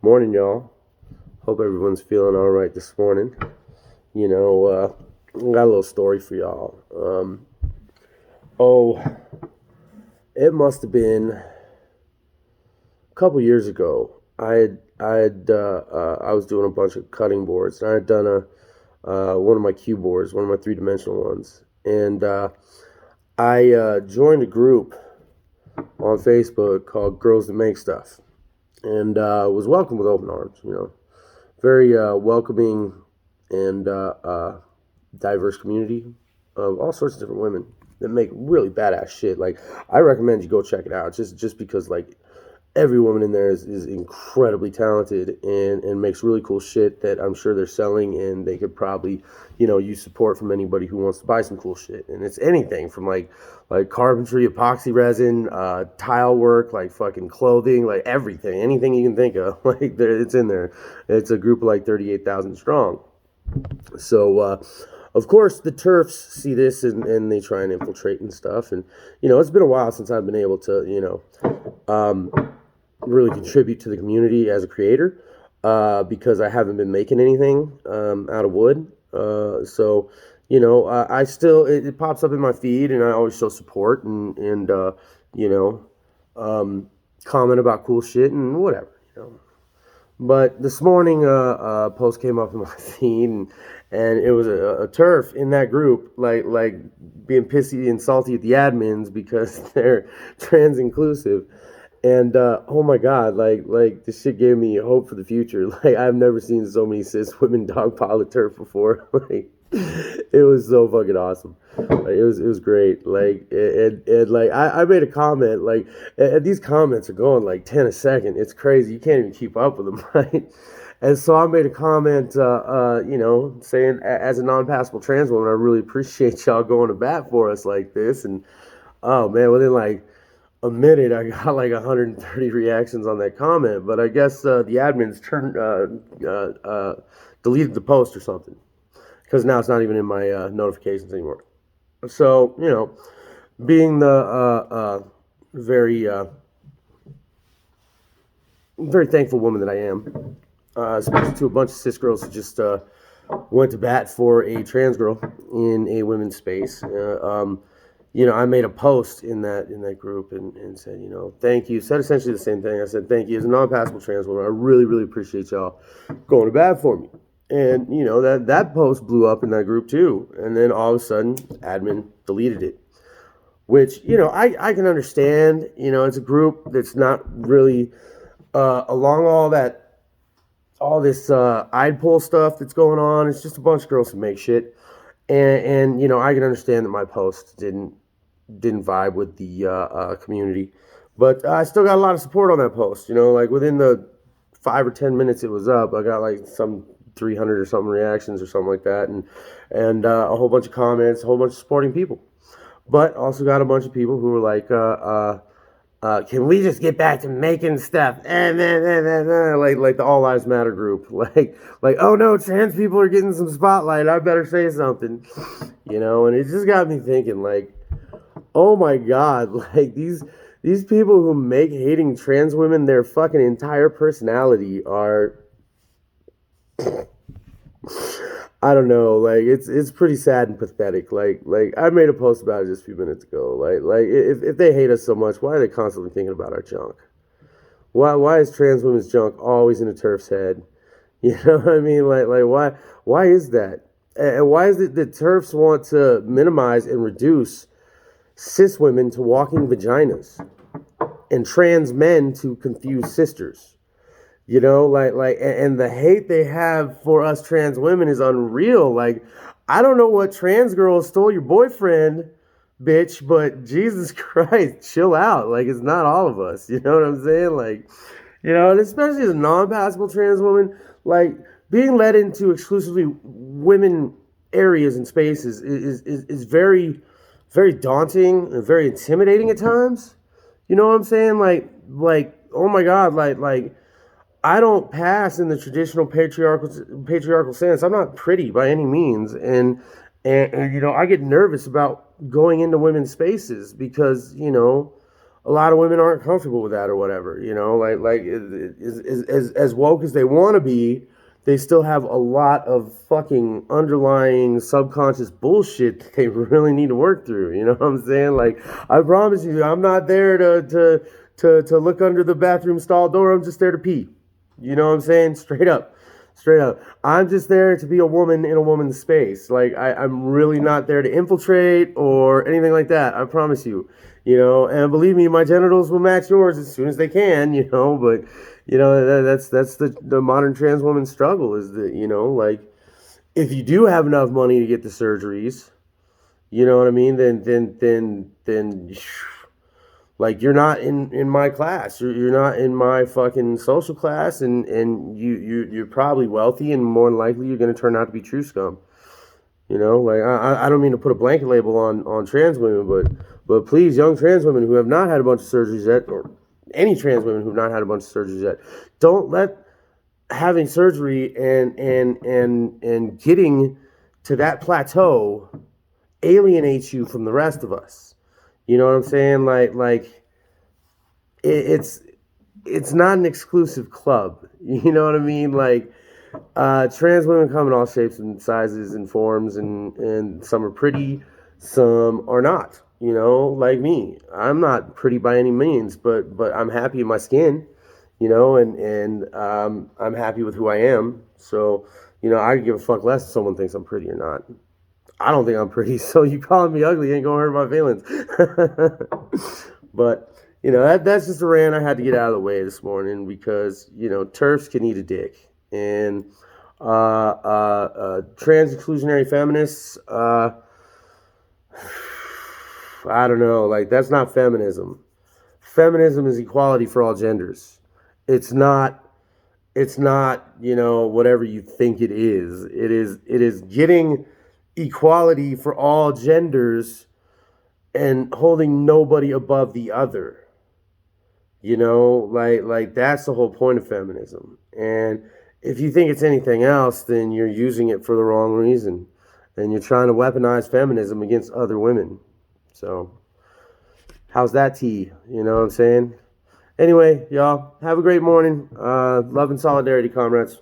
Morning, y'all. Hope everyone's feeling all right this morning. I got a little story for y'all. Oh, it must have been a couple years ago. I was doing a bunch of cutting boards, and I had done a one of my cue boards, one of my three-dimensional ones, and I joined a group on Facebook called Girls That Make Stuff, and was welcomed with open arms. Very welcoming and diverse community of all sorts of different women that make really badass shit. Like, I recommend you go check it out, just because like every woman in there is incredibly talented and makes really cool shit that I'm sure they're selling, and they could probably use support from anybody who wants to buy some cool shit. And it's anything from like carpentry, epoxy resin, tile work, like fucking clothing, like anything you can think of. Like, it's in there. It's a group of like 38,000 strong. So of course the turfs see this, and they try and infiltrate and stuff. And it's been a while since I've been able to really contribute to the community as a creator, because I haven't been making anything out of wood. I still, it pops up in my feed, and I always show support and comment about cool shit and whatever. But this morning, a post came up in my feed, and it was a turf in that group, like being pissy and salty at the admins because they're trans inclusive. And oh my god, like this shit gave me hope for the future. Like, I've never seen so many cis women dogpile a turf before. Like, it was so fucking awesome. Like, it was great. Like, I made a comment. Like, these comments are going like 10 a second. It's crazy. You can't even keep up with them, right? And so I made a comment, saying, as a non-passable trans woman, I really appreciate y'all going to bat for us like this. And oh man, within like a minute, I got like 130 reactions on that comment. But I guess the admins deleted the post or something, because now it's not even in my notifications anymore. So being the very very thankful woman that I am, especially to a bunch of cis girls who just went to bat for a trans girl in a women's space. I made a post in that group and said, thank you. Said essentially the same thing. I said, thank you. As a non-passable trans woman, I really, really appreciate y'all going to bat for me. And, that post blew up in that group too. And then all of a sudden, admin deleted it. Which, I can understand. It's a group that's not really along all this I'd pull stuff that's going on. It's just a bunch of girls who make shit. And I can understand that my post didn't vibe with the community, but I still got a lot of support on that post. Like within the 5 or 10 minutes it was up, I got like some 300 or something reactions or something like that, and a whole bunch of comments, a whole bunch of supporting people. But also got a bunch of people who were like, can we just get back to making stuff? Like the All Lives Matter group. Like, oh no, trans people are getting some spotlight. I better say something. And it just got me thinking, like, oh my god, like these people who make hating trans women their fucking entire personality are I don't know, like it's pretty sad and pathetic. Like I made a post about it just a few minutes ago. Like if they hate us so much, why are they constantly thinking about our junk? Why is trans women's junk always in a turf's head? You know what I mean? Like why is that? And why is it that turfs want to minimize and reduce cis women to walking vaginas and trans men to confused sisters? And the hate they have for us trans women is unreal. Like, I don't know what trans girl stole your boyfriend, bitch, but Jesus Christ, chill out. Like, it's not all of us. You know what I'm saying? Like, and especially as a non-passable trans woman, like, being led into exclusively women areas and spaces is very, very daunting and very intimidating at times. You know what I'm saying? Like, oh my God, like, I don't pass in the traditional patriarchal sense. I'm not pretty by any means, and I get nervous about going into women's spaces because a lot of women aren't comfortable with that or whatever, you know, like as woke as they want to be, they still have a lot of fucking underlying subconscious bullshit that they really need to work through. You know what I'm saying? Like, I promise you, I'm not there to look under the bathroom stall door. I'm just there to pee. You know what I'm saying? Straight up. Straight up. I'm just there to be a woman in a woman's space. Like, I'm really not there to infiltrate or anything like that. I promise you. You know, and believe me, my genitals will match yours as soon as they can, you know, but, you know, that's the modern trans woman struggle is that, you know, like, if you do have enough money to get the surgeries, you know what I mean, then like, you're not in my class. You're not in my fucking social class, and you're probably wealthy, and more than likely you're going to turn out to be true scum. You know, like, I don't mean to put a blanket label on trans women, but please, young trans women who have not had a bunch of surgeries yet, or any trans women who have not had a bunch of surgeries yet, don't let having surgery and getting to that plateau alienate you from the rest of us. You know what I'm saying? Like it's not an exclusive club. You know what I mean? Like, trans women come in all shapes and sizes and forms, and some are pretty, some are not. You know, like me, I'm not pretty by any means, but I'm happy in my skin. You know, and I'm happy with who I am. So, you know, I give a fuck less if someone thinks I'm pretty or not. I don't think I'm pretty, so you calling me ugly ain't gonna hurt my feelings. But, you know, that's just a rant I had to get out of the way this morning because, you know, TERFs can eat a dick. And trans exclusionary feminists, I don't know, like, that's not feminism. Feminism is equality for all genders. It's not, you know, whatever you think it is. It is getting equality for all genders and holding nobody above the other. You know, like that's the whole point of feminism. And if you think it's anything else, then you're using it for the wrong reason. And you're trying to weaponize feminism against other women. So, how's that tea? You know what I'm saying? Anyway, y'all, have a great morning. Love and solidarity, comrades.